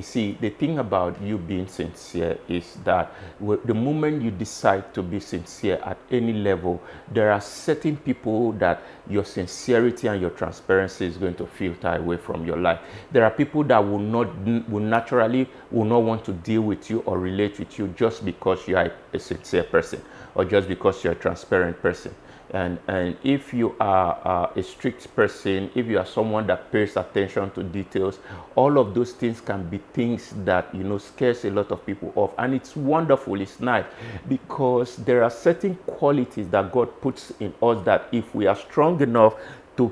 see, the thing about you being sincere is that the moment you decide to be sincere at any level, there are certain people that your sincerity and your transparency is going to filter away from your life. There are people that will naturally will not want to deal with you or relate with you just because you are a sincere person or just because you're a transparent person. And if you are a strict person, if you are someone that pays attention to details, all of those things can be things that, scares a lot of people off. And it's wonderful, it's nice, because there are certain qualities that God puts in us that if we are strong enough to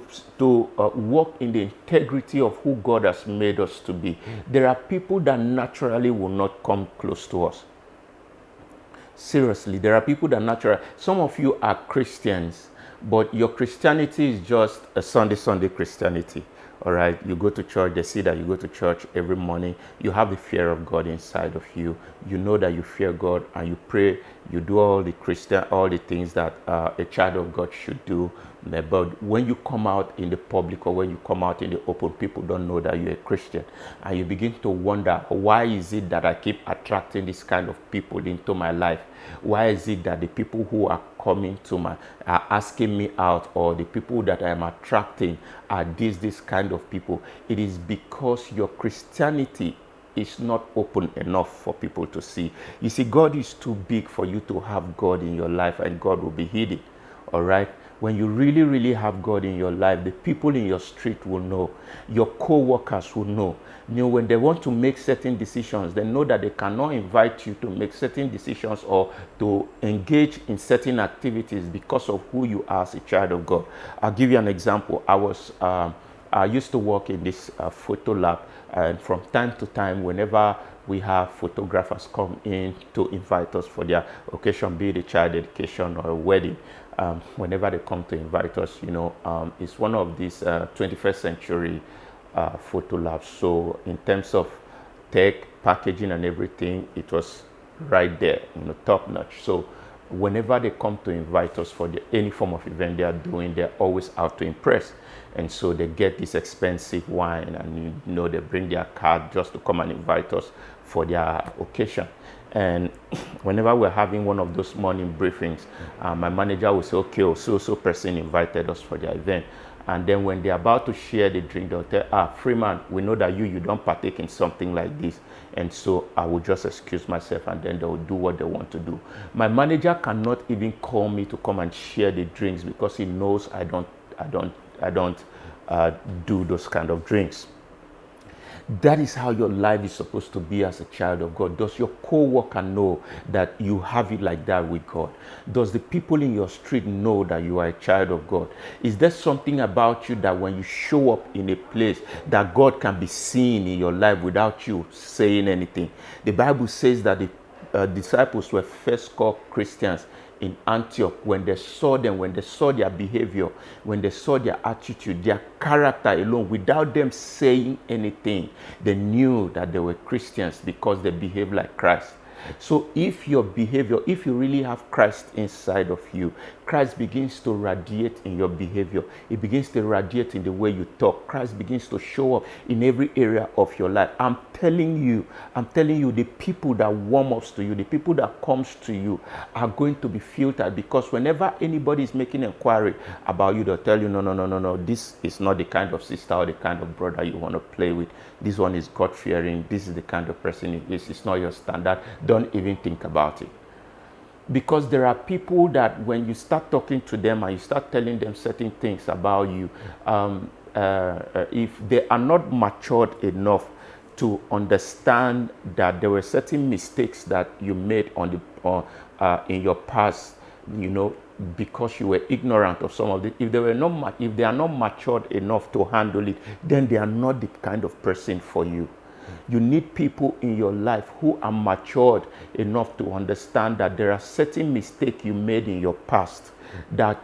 walk in the integrity of who God has made us to be, there are people that naturally will not come close to us. Seriously, there are people that naturally, some of you are Christians, but your Christianity is just a Sunday Christianity. All right, you go to church, they see that you go to church every morning, you have the fear of God inside of you, you know that you fear God and you pray, you do all the things that a child of God should do. But when you come out in the public or when you come out in the open, people don't know that you're a Christian. And you begin to wonder, why is it that I keep attracting this kind of people into my life? Why is it that the people who are coming to are asking me out, or the people that I am attracting are this kind of people? It is because your Christianity is not open enough for people to see. You see, God is too big for you to have God in your life, and God will be hidden. All right? When you really have God in your life, the people in your street will know. Your co-workers will know. When they want to make certain decisions, they know that they cannot invite you to make certain decisions or to engage in certain activities because of who you are as a child of God. I'll give you an example. I used to work in this photo lab, and from time to time, whenever we have photographers come in to invite us for their occasion, be it a child dedication or a wedding, whenever they come to invite us, it's one of these 21st century photo labs. So in terms of tech, packaging and everything, it was right there, top notch. So whenever they come to invite us for any form of event they are doing, they're always out to impress. And so they get this expensive wine, and they bring their card just to come and invite us for their occasion. And whenever we're having one of those morning briefings, my manager will say, okay, so person invited us for their event. And then when they're about to share the drink, they'll tell, Freeman, we know that you don't partake in something like this. And so I will just excuse myself, and then they'll do what they want to do. My manager cannot even call me to come and share the drinks because he knows I don't do those kind of drinks. That is how your life is supposed to be as a child of God. Does your co-worker know that you have it like that with God? Does the people in your street know that you are a child of God? Is there something about you that when you show up in a place that God can be seen in your life without you saying anything? The Bible says that the disciples were first called Christians in Antioch when they saw them, when they saw their behavior, when they saw their attitude, their character alone, without them saying anything, they knew that they were Christians because they behaved like Christ. So if your behavior, if you really have Christ inside of you, Christ begins to radiate in your behavior. It begins to radiate in the way you talk. Christ begins to show up in every area of your life. I'm telling you, the people that warm up to you, the people that comes to you are going to be filtered, because whenever anybody is making inquiry about you, they'll tell you, no, this is not the kind of sister or the kind of brother you want to play with. This one is God-fearing. This is the kind of person it is. It's not your standard. Don't even think about it. Because there are people that when you start talking to them and you start telling them certain things about you, if they are not matured enough to understand that there were certain mistakes that you made in your past, because you were ignorant of some of it, if they are not matured enough to handle it, then they are not the kind of person for you. You need people in your life who are matured enough to understand that there are certain mistakes you made in your past that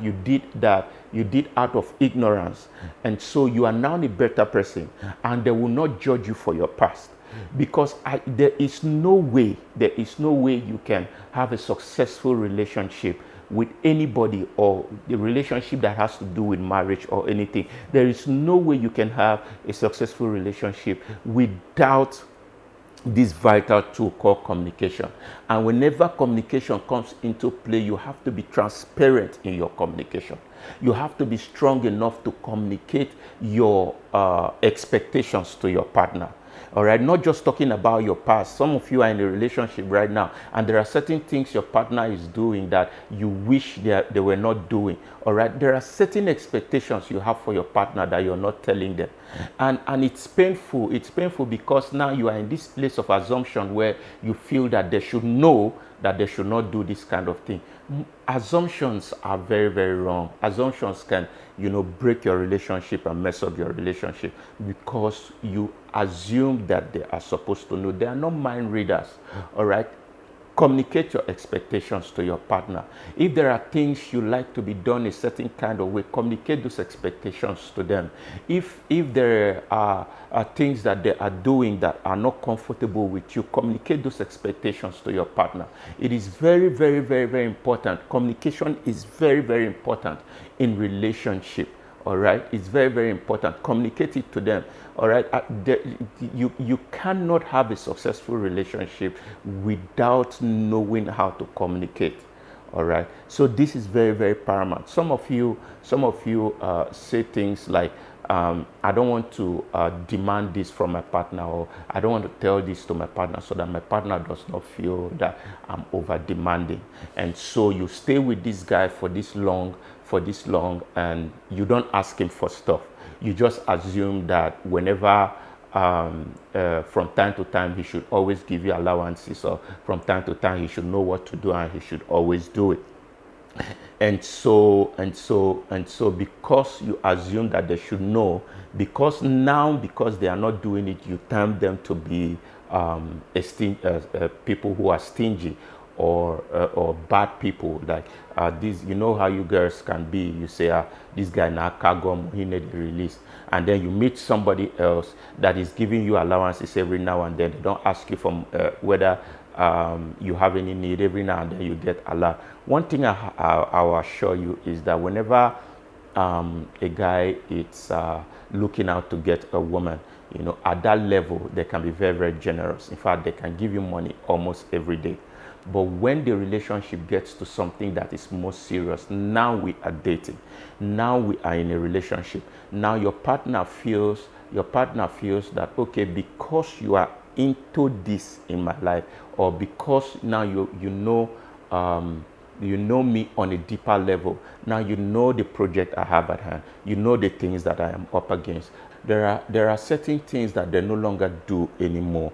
you did out of ignorance, and so you are now a better person, and they will not judge you for your past. Because there is no way you can have a successful relationship with anybody, or the relationship that has to do with marriage or anything. There is no way you can have a successful relationship without this vital tool called communication. And whenever communication comes into play, you have to be transparent in your communication. You have to be strong enough to communicate your expectations to your partner. All right, not just talking about your past. Some of you are in a relationship right now, and there are certain things your partner is doing that you wish they were not doing. All right, there are certain expectations you have for your partner that you're not telling them, and it's painful. It's painful because now you are in this place of assumption where you feel that they should know that they should not do this kind of thing. Assumptions are very, very wrong. Assumptions can, break your relationship and mess up your relationship because you assume that they are supposed to know. They are not mind readers. All right. Communicate your expectations to your partner. If there are things you like to be done a certain kind of way, communicate those expectations to them. If there are things that they are doing that are not comfortable with you, communicate those expectations to your partner. It is very, very, very, very important. Communication is very, very important in relationship. All right, it's very, very important. Communicate it to them. All right, you cannot have a successful relationship without knowing how to communicate. All right, so this is very, very paramount. Some of you say things like, I don't want to demand this from my partner, or I don't want to tell this to my partner so that my partner does not feel that I'm over demanding. And so you stay with this guy for this long, and you don't ask him for stuff. You just assume that whenever from time to time he should always give you allowances, or from time to time he should know what to do and he should always do it. And so because you assume that they should know, because they are not doing it, you term them to be people who are stingy, or bad people. Like this, how you girls can be. You say, this guy na cargo, he need a release, and then you meet somebody else that is giving you allowances every now and then. They don't ask you from whether you have any need. Every now and then you get a lot. One thing I will assure you is that whenever a guy is looking out to get a woman, at that level, they can be very, very generous. In fact, they can give you money almost every day. But when the relationship gets to something that is more serious, now we are dating, now we are in a relationship, now your partner feels that, okay, because you are into this in my life, or because now you know me on a deeper level, now you know the project I have at hand, you know the things that I am up against. There are certain things that they no longer do anymore.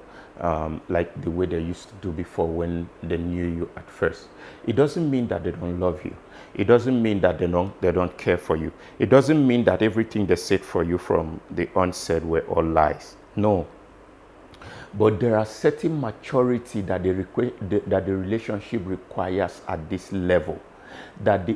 Like the way they used to do before when they knew you at first. It doesn't mean that they don't love you. It doesn't mean that they don't care for you. It doesn't mean that everything they said for you from the onset were all lies. No. But there are certain maturity that that the relationship requires at this level, that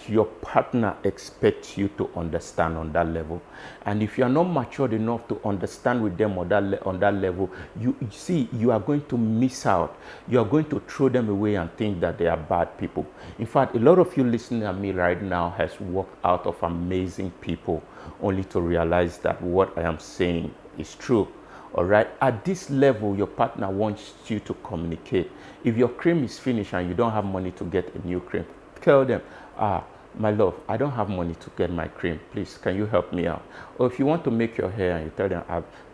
your partner expects you to understand on that level. And if you are not matured enough to understand with them on that level, you are going to miss out. You are going to throw them away and think that they are bad people. In fact, a lot of you listening to me right now has walked out of amazing people only to realize that what I am saying is true. All right, at this level, your partner wants you to communicate. If your cream is finished and you don't have money to get a new cream, tell them, my love, I don't have money to get my cream. Please, can you help me out? Or if you want to make your hair and you tell them,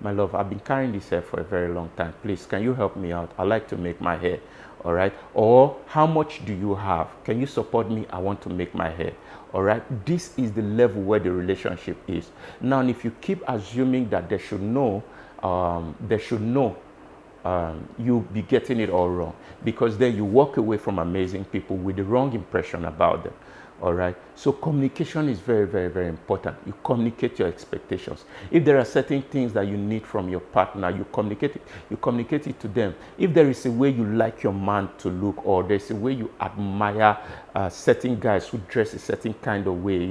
my love, I've been carrying this hair for a very long time. Please, can you help me out? I like to make my hair. All right. Or how much do you have? Can you support me? I want to make my hair. All right. This is the level where the relationship is. Now, if you keep assuming that they should know, you'll be getting it all wrong, because then you walk away from amazing people with the wrong impression about them. All right. So communication is very, very, very important. You communicate your expectations. If there are certain things that you need from your partner, you communicate it to them. If there is a way you like your man to look, or there's a way you admire certain guys who dress a certain kind of way,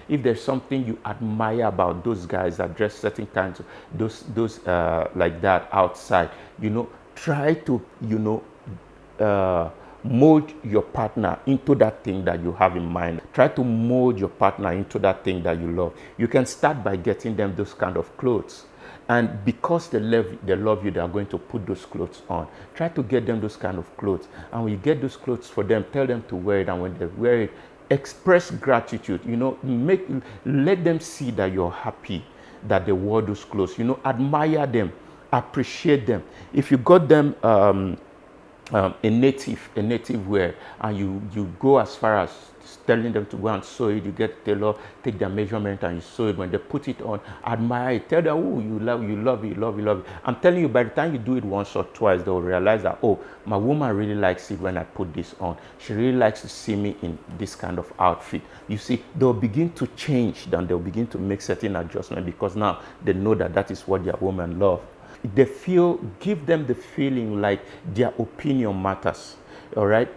if there's something you admire about those guys that dress certain kinds of those like that outside, try to mold your partner into that thing that you have in mind. Try to mold your partner into that thing that you love. You can start by getting them those kind of clothes. And because they love you, they are going to put those clothes on. Try to get them those kind of clothes. And when you get those clothes for them, tell them to wear it. And when they wear it, express gratitude. Let them see that you're happy that they wore those clothes. Admire them, appreciate them. If you got them a native wear, and you go as far as telling them to go and sew it, you get the tailor, take their measurement and you sew it. When they put it on, admire it, tell them, oh, you love it. I'm telling you, by the time you do it once or twice, they'll realize that, oh, my woman really likes it when I put this on. She really likes to see me in this kind of outfit. You see, they'll begin to change, then they'll begin to make certain adjustments, because now they know that is what their woman loves. Give them the feeling like their opinion matters. All right,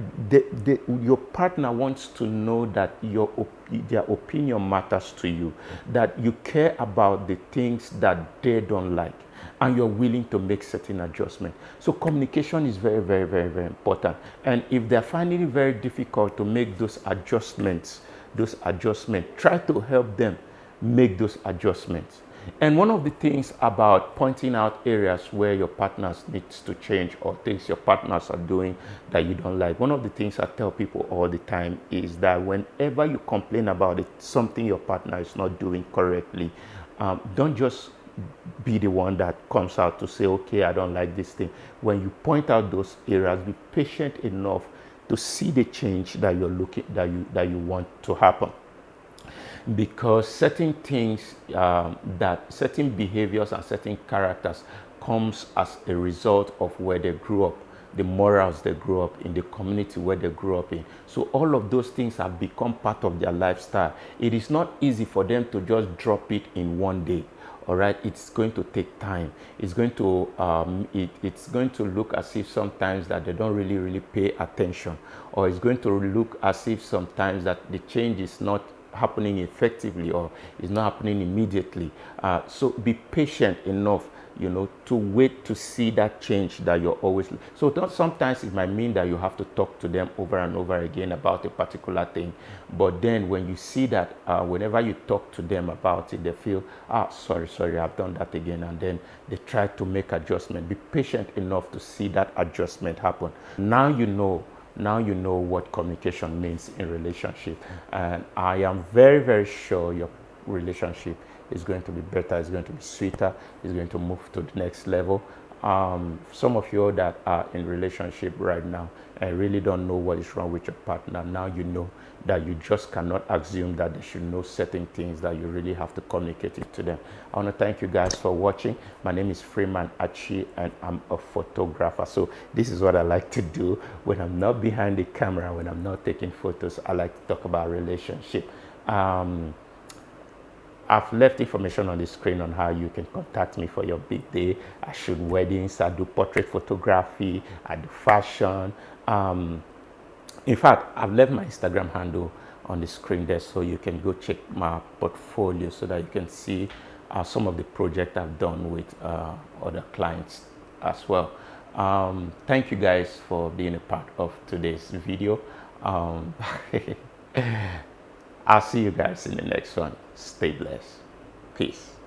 your partner wants to know that their opinion matters to you, that you care about the things that they don't like, and you're willing to make certain adjustments. So communication is very, very, very, very important. And if they're finding it very difficult to make those adjustments, try to help them make those adjustments. And one of the things about pointing out areas where your partners needs to change, or things your partners are doing that you don't like, one of the things I tell people all the time is that whenever you complain about something your partner is not doing correctly, don't just be the one that comes out to say, okay, I don't like this thing. When you point out those areas, be patient enough to see the change that you want to happen. Because certain things, certain behaviors and certain characters comes as a result of where they grew up, the morals they grew up in, the community where they grew up in. So all of those things have become part of their lifestyle. It is not easy for them to just drop it in one day. All right, it's going to take time. It's going to look as if sometimes that they don't really pay attention, or it's going to look as if sometimes that the change is not happening effectively, or is not happening immediately. So be patient enough, to wait to see that change that you're always. So sometimes it might mean that you have to talk to them over and over again about a particular thing. But then when you see that whenever you talk to them about it, they feel, sorry, I've done that again. And then they try to make adjustment. Be patient enough to see that adjustment happen. Now you know what communication means in relationship, and I am very, very sure your relationship is going to be better, it's going to be sweeter, it's going to move to the next level. Some of you that are in relationship right now and really don't know what is wrong with your partner, now you know that you just cannot assume that they should know certain things, that you really have to communicate it to them. I want to thank you guys for watching. My name is Freeman Achi, and I'm a photographer. So this is what I like to do when I'm not behind the camera, when I'm not taking photos. I like to talk about relationship. I've left information on the screen on how you can contact me for your big day. I shoot weddings, I do portrait photography, I do fashion. In fact, I've left my Instagram handle on the screen there, so you can go check my portfolio so that you can see some of the projects I've done with other clients as well. Thank you guys for being a part of today's video. I'll see you guys in the next one. Stay blessed. Peace.